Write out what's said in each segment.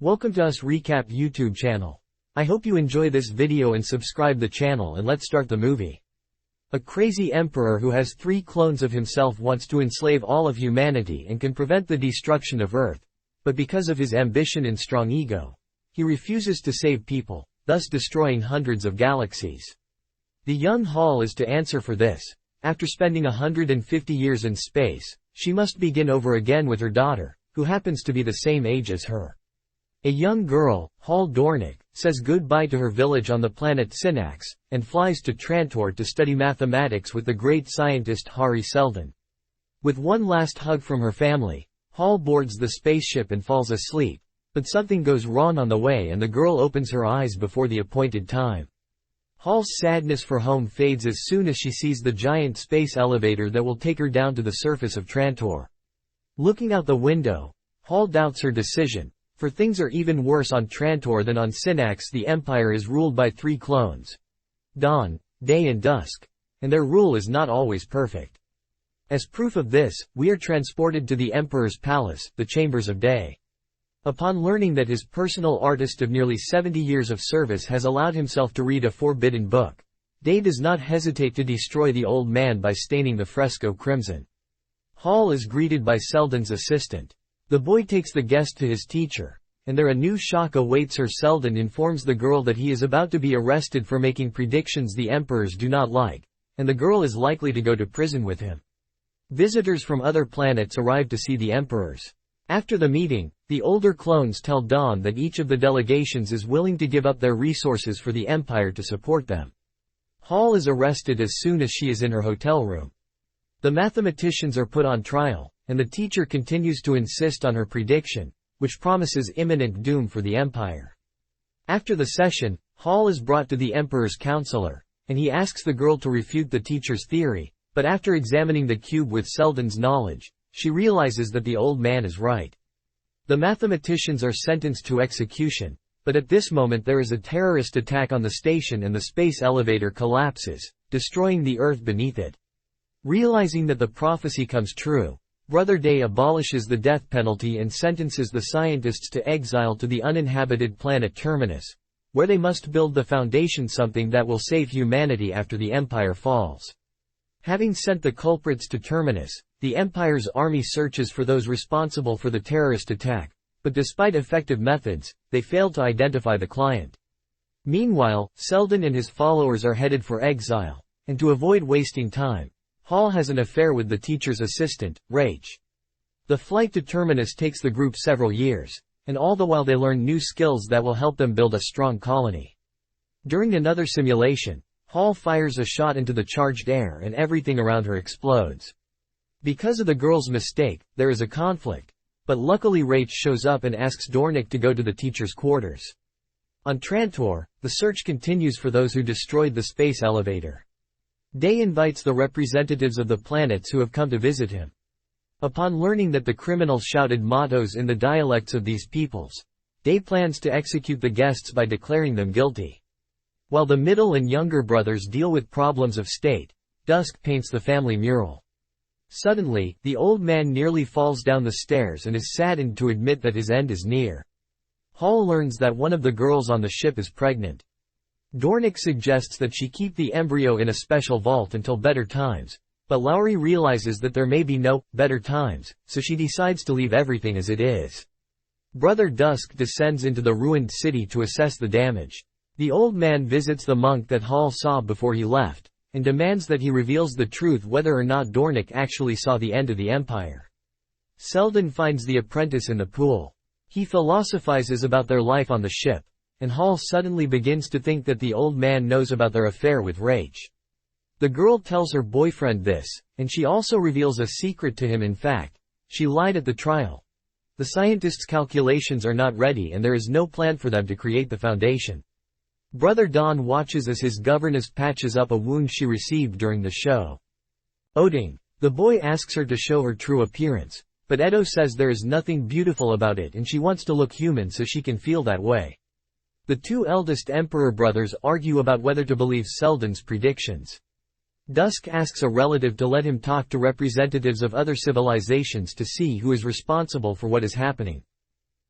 Welcome to Us Recap YouTube channel. I hope you enjoy this video and subscribe the channel, and let's start the movie. A crazy emperor who has 3 clones of himself wants to enslave all of humanity and can prevent the destruction of Earth, but because of his ambition and strong ego, he refuses to save people, thus destroying hundreds of galaxies. The young Hall is to answer for this. After spending 150 years in space, she must begin over again with her daughter, who happens to be the same age as her. A young girl, Hall Dornick, says goodbye to her village on the planet Synax, and flies to Trantor to study mathematics with the great scientist Hari Seldon. With one last hug from her family, Hall boards the spaceship and falls asleep, but something goes wrong on the way and the girl opens her eyes before the appointed time. Hall's sadness for home fades as soon as she sees the giant space elevator that will take her down to the surface of Trantor. Looking out the window, Hall doubts her decision. For things are even worse on Trantor than on Synax. The Empire is ruled by 3 clones: Dawn, Day and Dusk, and their rule is not always perfect. As proof of this, we are transported to the Emperor's palace, the Chambers of Day. Upon learning that his personal artist of nearly 70 years of service has allowed himself to read a forbidden book, Day does not hesitate to destroy the old man by staining the fresco crimson. Hall is greeted by Seldon's assistant. The boy takes the guest to his teacher, and there a new shock awaits her. Seldon informs the girl that he is about to be arrested for making predictions the emperors do not like, and the girl is likely to go to prison with him. Visitors from other planets arrive to see the emperors. After the meeting, the older clones tell Dawn that each of the delegations is willing to give up their resources for the Empire to support them. Hall is arrested as soon as she is in her hotel room. The mathematicians are put on trial, and the teacher continues to insist on her prediction, which promises imminent doom for the Empire. After the session, Hall is brought to the Emperor's counselor, and he asks the girl to refute the teacher's theory, but after examining the cube with Seldon's knowledge, she realizes that the old man is right. The mathematicians are sentenced to execution, but at this moment there is a terrorist attack on the station and the space elevator collapses, destroying the Earth beneath it. Realizing that the prophecy comes true, Brother Day abolishes the death penalty and sentences the scientists to exile to the uninhabited planet Terminus, where they must build the foundation, something that will save humanity after the Empire falls. Having sent the culprits to Terminus, the Empire's army searches for those responsible for the terrorist attack, but despite effective methods, they fail to identify the client. Meanwhile, Seldon and his followers are headed for exile, and to avoid wasting time, Hall has an affair with the teacher's assistant, Rach. The flight to Terminus takes the group several years, and all the while they learn new skills that will help them build a strong colony. During another simulation, Hall fires a shot into the charged air and everything around her explodes. Because of the girl's mistake, there is a conflict, but luckily Rach shows up and asks Dornick to go to the teacher's quarters. On Trantor, the search continues for those who destroyed the space elevator. Day invites the representatives of the planets who have come to visit him. Upon learning that the criminals shouted mottos in the dialects of these peoples, Day plans to execute the guests by declaring them guilty. While the middle and younger brothers deal with problems of state, Dusk paints the family mural. Suddenly, the old man nearly falls down the stairs and is saddened to admit that his end is near. Hall learns that one of the girls on the ship is pregnant. Dornick suggests that she keep the embryo in a special vault until better times, but Lowry realizes that there may be no better times, so she decides to leave everything as it is. Brother Dusk descends into the ruined city to assess the damage. The old man visits the monk that Hall saw before he left, and demands that he reveals the truth whether or not Dornick actually saw the end of the Empire. Seldon finds the apprentice in the pool. He philosophizes about their life on the ship, and Hall suddenly begins to think that the old man knows about their affair with Rach. The girl tells her boyfriend this, and she also reveals a secret to him. In fact, she lied at the trial. The scientists' calculations are not ready and there is no plan for them to create the foundation. Brother Don watches as his governess patches up a wound she received during the show. Oding, the boy, asks her to show her true appearance, but Edo says there is nothing beautiful about it and she wants to look human so she can feel that way. The 2 eldest Emperor brothers argue about whether to believe Seldon's predictions. Dusk asks a relative to let him talk to representatives of other civilizations to see who is responsible for what is happening.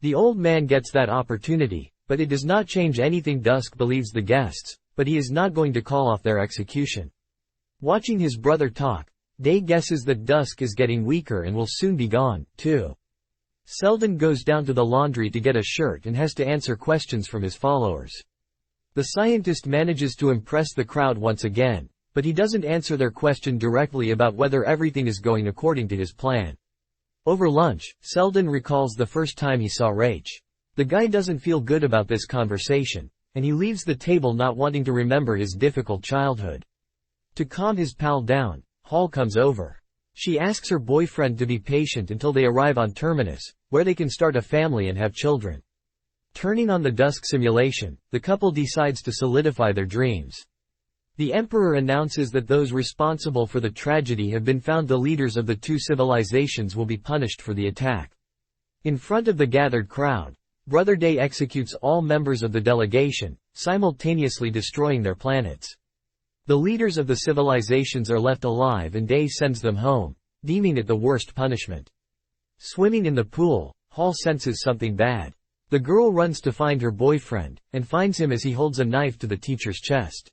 The old man gets that opportunity, but it does not change anything. Dusk believes the guests, but he is not going to call off their execution. Watching his brother talk, Day guesses that Dusk is getting weaker and will soon be gone, too. Selden goes down to the laundry to get a shirt and has to answer questions from his followers. The scientist manages to impress the crowd once again, but he doesn't answer their question directly about whether everything is going according to his plan. Over lunch, Selden recalls the first time he saw Rach. The guy doesn't feel good about this conversation, and he leaves the table not wanting to remember his difficult childhood. To calm his pal down, Hall comes over. She asks her boyfriend to be patient until they arrive on Terminus, where they can start a family and have children. Turning on the Dusk simulation, the couple decides to solidify their dreams. The Emperor announces that those responsible for the tragedy have been found. The leaders of the two civilizations will be punished for the attack. In front of the gathered crowd, Brother Day executes all members of the delegation, simultaneously destroying their planets. The leaders of the civilizations are left alive and Day sends them home, deeming it the worst punishment. Swimming in the pool, Hall senses something bad. The girl runs to find her boyfriend, and finds him as he holds a knife to the teacher's chest.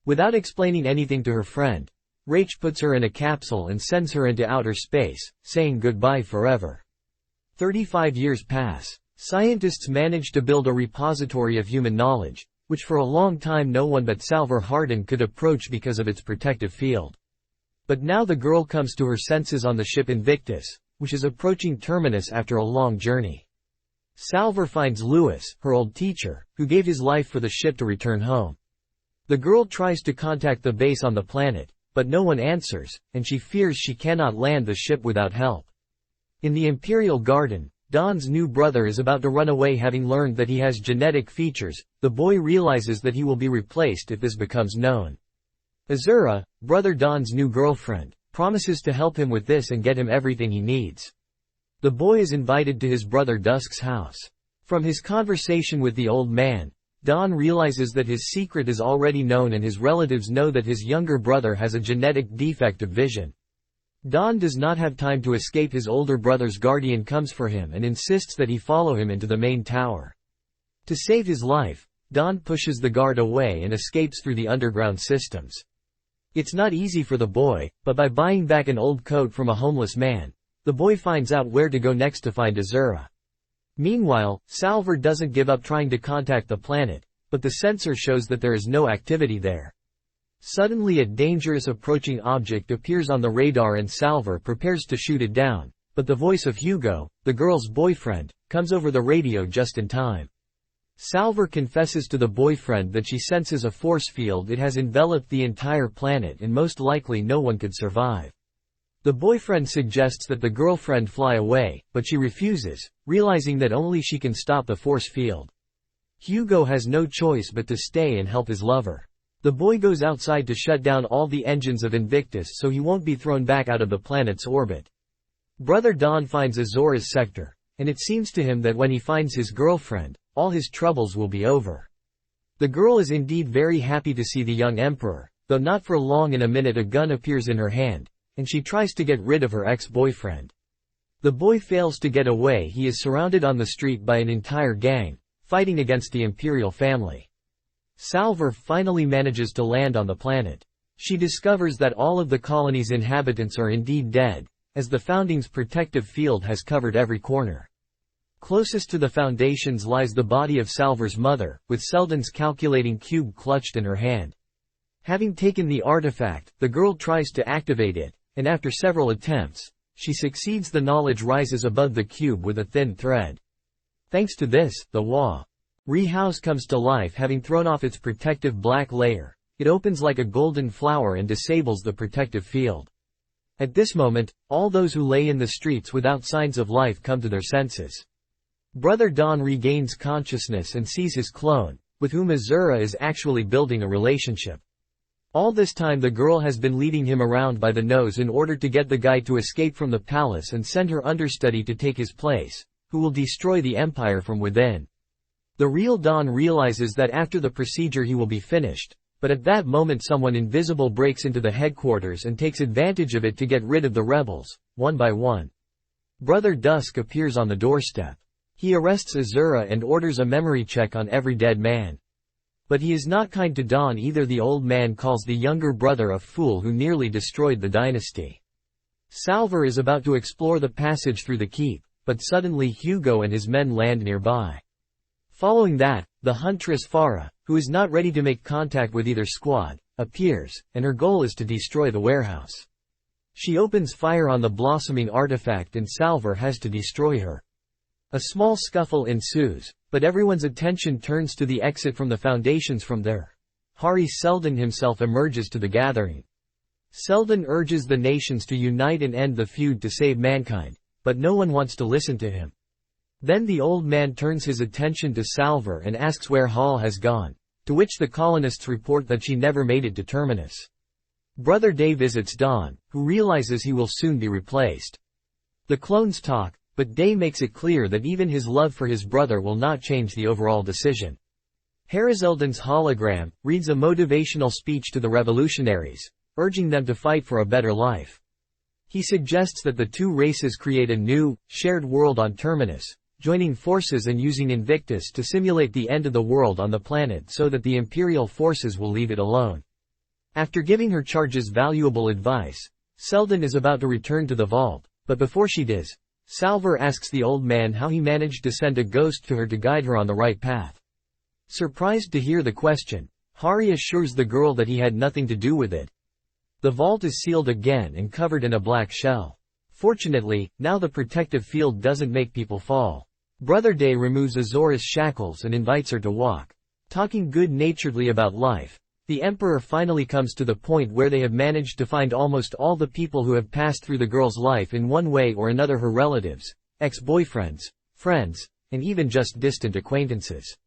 Without explaining anything to her friend, Rach puts her in a capsule and sends her into outer space, saying goodbye forever. 35 years pass. Scientists manage to build a repository of human knowledge, which for a long time no one but Salvor Hardin could approach because of its protective field. But now the girl comes to her senses on the ship Invictus, which is approaching Terminus after a long journey. Salvor finds Lewis, her old teacher, who gave his life for the ship to return home. The girl tries to contact the base on the planet, but no one answers, and she fears she cannot land the ship without help. In the Imperial Garden, Don's new brother is about to run away. Having learned that he has genetic features, the boy realizes that he will be replaced if this becomes known. Azura, brother Don's new girlfriend, promises to help him with this and get him everything he needs. The boy is invited to his brother Dusk's house. From his conversation with the old man, Don realizes that his secret is already known and his relatives know that his younger brother has a genetic defect of vision. Don does not have time to escape. His older brother's guardian comes for him and insists that he follow him into the main tower. To save his life, Don pushes the guard away and escapes through the underground systems. It's not easy for the boy, but by buying back an old coat from a homeless man, the boy finds out where to go next to find Azura. Meanwhile, Salvor doesn't give up trying to contact the planet, but the sensor shows that there is no activity there. Suddenly a dangerous approaching object appears on the radar and Salvor prepares to shoot it down, but the voice of Hugo, the girl's boyfriend, comes over the radio just in time. Salvor confesses to the boyfriend that she senses a force field. It has enveloped the entire planet and most likely no one could survive. The boyfriend suggests that the girlfriend fly away, but she refuses, realizing that only she can stop the force field. Hugo has no choice but to stay and help his lover. The boy goes outside to shut down all the engines of Invictus so he won't be thrown back out of the planet's orbit. Brother Don finds Azura's sector, and it seems to him that when he finds his girlfriend, all his troubles will be over. The girl is indeed very happy to see the young emperor, though not for long. In a minute a gun appears in her hand, and she tries to get rid of her ex-boyfriend. The boy fails to get away. He is surrounded on the street by an entire gang, fighting against the imperial family. Salvor finally manages to land on the planet. She discovers that all of the colony's inhabitants are indeed dead, as the Founding's protective field has covered every corner. Closest to the Foundations lies the body of Salvor's mother, with Selden's calculating cube clutched in her hand. Having taken the artifact, the girl tries to activate it, and after several attempts, she succeeds. The knowledge rises above the cube with a thin thread. Thanks to this, the house comes to life. Having thrown off its protective black layer, it opens like a golden flower and disables the protective field. At this moment, all those who lay in the streets without signs of life come to their senses. Brother Don regains consciousness and sees his clone, with whom Azura is actually building a relationship. All this time the girl has been leading him around by the nose in order to get the guy to escape from the palace and send her understudy to take his place, who will destroy the empire from within. The real Don realizes that after the procedure he will be finished, but at that moment someone invisible breaks into the headquarters and takes advantage of it to get rid of the rebels, one by one. Brother Dusk appears on the doorstep. He arrests Azura and orders a memory check on every dead man. But he is not kind to Don either. The old man calls the younger brother a fool who nearly destroyed the dynasty. Salvor is about to explore the passage through the keep, but suddenly Hugo and his men land nearby. Following that, the huntress Farah, who is not ready to make contact with either squad, appears, and her goal is to destroy the warehouse. She opens fire on the blossoming artifact and Salvor has to destroy her. A small scuffle ensues, but everyone's attention turns to the exit from the foundations from there. Hari Seldon himself emerges to the gathering. Seldon urges the nations to unite and end the feud to save mankind, but no one wants to listen to him. Then the old man turns his attention to Salvor and asks where Hall has gone, to which the colonists report that she never made it to Terminus. Brother Day visits Don, who realizes he will soon be replaced. The clones talk, but Day makes it clear that even his love for his brother will not change the overall decision. Hariseldon's hologram reads a motivational speech to the revolutionaries, urging them to fight for a better life. He suggests that the two races create a new, shared world on Terminus, joining forces and using Invictus to simulate the end of the world on the planet so that the Imperial forces will leave it alone. After giving her charges valuable advice, Seldon is about to return to the vault, but before she does, Salvor asks the old man how he managed to send a ghost to her to guide her on the right path. Surprised to hear the question, Hari assures the girl that he had nothing to do with it. The vault is sealed again and covered in a black shell. Fortunately, now the protective field doesn't make people fall. Brother Day removes Azora's shackles and invites her to walk. Talking good-naturedly about life, the Emperor finally comes to the point where they have managed to find almost all the people who have passed through the girl's life in one way or another: her relatives, ex-boyfriends, friends, and even just distant acquaintances.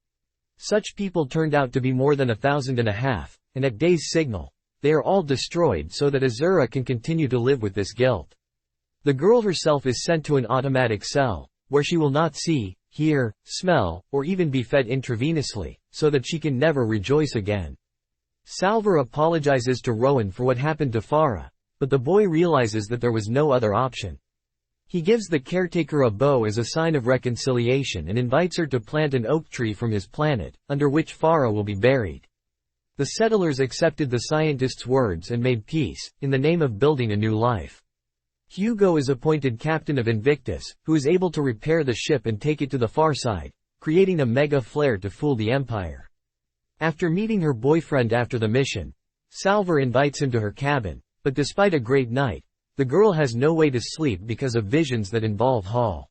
Such people turned out to be more than 1,500, and at Day's signal, they are all destroyed so that Azura can continue to live with this guilt. The girl herself is sent to an automatic cell, where she will not see, hear, smell, or even be fed intravenously, so that she can never rejoice again. Salvor apologizes to Rowan for what happened to Farah, but the boy realizes that there was no other option. He gives the caretaker a bow as a sign of reconciliation and invites her to plant an oak tree from his planet, under which Farah will be buried. The settlers accepted the scientist's words and made peace, in the name of building a new life. Hugo is appointed captain of Invictus, who is able to repair the ship and take it to the far side, creating a mega flare to fool the Empire. After meeting her boyfriend after the mission, Salvor invites him to her cabin, but despite a great night, the girl has no way to sleep because of visions that involve Hall.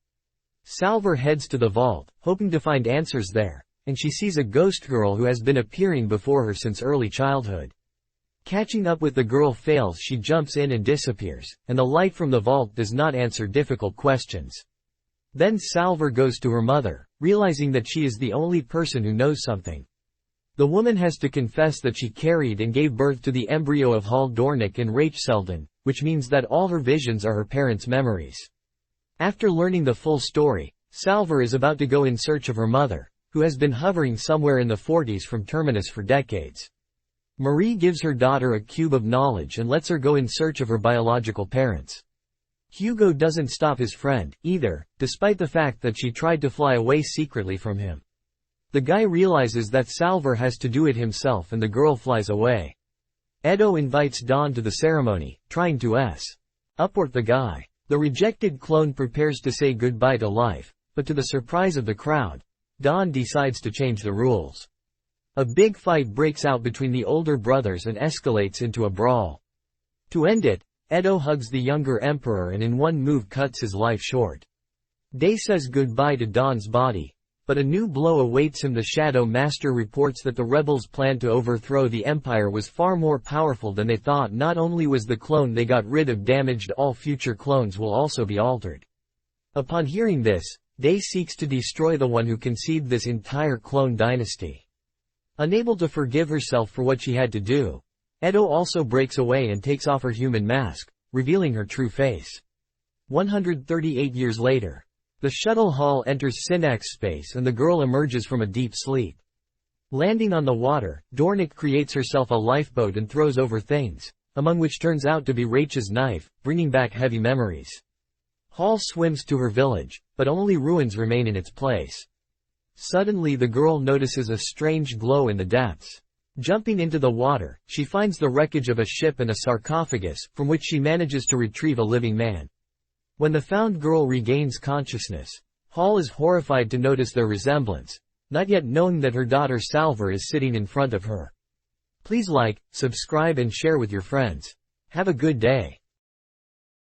Salvor heads to the vault, hoping to find answers there, and she sees a ghost girl who has been appearing before her since early childhood. Catching up with the girl fails. She jumps in and disappears, and the light from the vault does not answer difficult questions. Then Salvor goes to her mother, realizing that she is the only person who knows something. The woman has to confess that she carried and gave birth to the embryo of Hall Dornick and Rach Seldon, which means that all her visions are her parents' memories. After learning the full story, Salvor is about to go in search of her mother, who has been hovering somewhere in the 40s from Terminus for decades. Marie gives her daughter a cube of knowledge and lets her go in search of her biological parents. Hugo doesn't stop his friend, either, despite the fact that she tried to fly away secretly from him. The guy realizes that Salvor has to do it himself and the girl flies away. Edo invites Don to the ceremony, trying to upward the guy. The rejected clone prepares to say goodbye to life, but to the surprise of the crowd, Don decides to change the rules. A big fight breaks out between the older brothers and escalates into a brawl. To end it, Edo hugs the younger emperor and in one move cuts his life short. Day says goodbye to Don's body, but a new blow awaits him. The Shadow Master reports that the rebels' plan to overthrow the Empire was far more powerful than they thought. Not only was the clone they got rid of damaged, all future clones will also be altered. Upon hearing this, Day seeks to destroy the one who conceived this entire clone dynasty. Unable to forgive herself for what she had to do, Edo also breaks away and takes off her human mask, revealing her true face. 138 years later, the shuttle Hall enters Synnax space and the girl emerges from a deep sleep. Landing on the water, Dornick creates herself a lifeboat and throws over things, among which turns out to be Rach's knife, bringing back heavy memories. Hall swims to her village, but only ruins remain in its place. Suddenly the girl notices a strange glow in the depths. Jumping into the water, she finds the wreckage of a ship and a sarcophagus, from which she manages to retrieve a living man. When the found girl regains consciousness, Hall is horrified to notice their resemblance, not yet knowing that her daughter Salver is sitting in front of her. Please like, subscribe and share with your friends. Have a good day.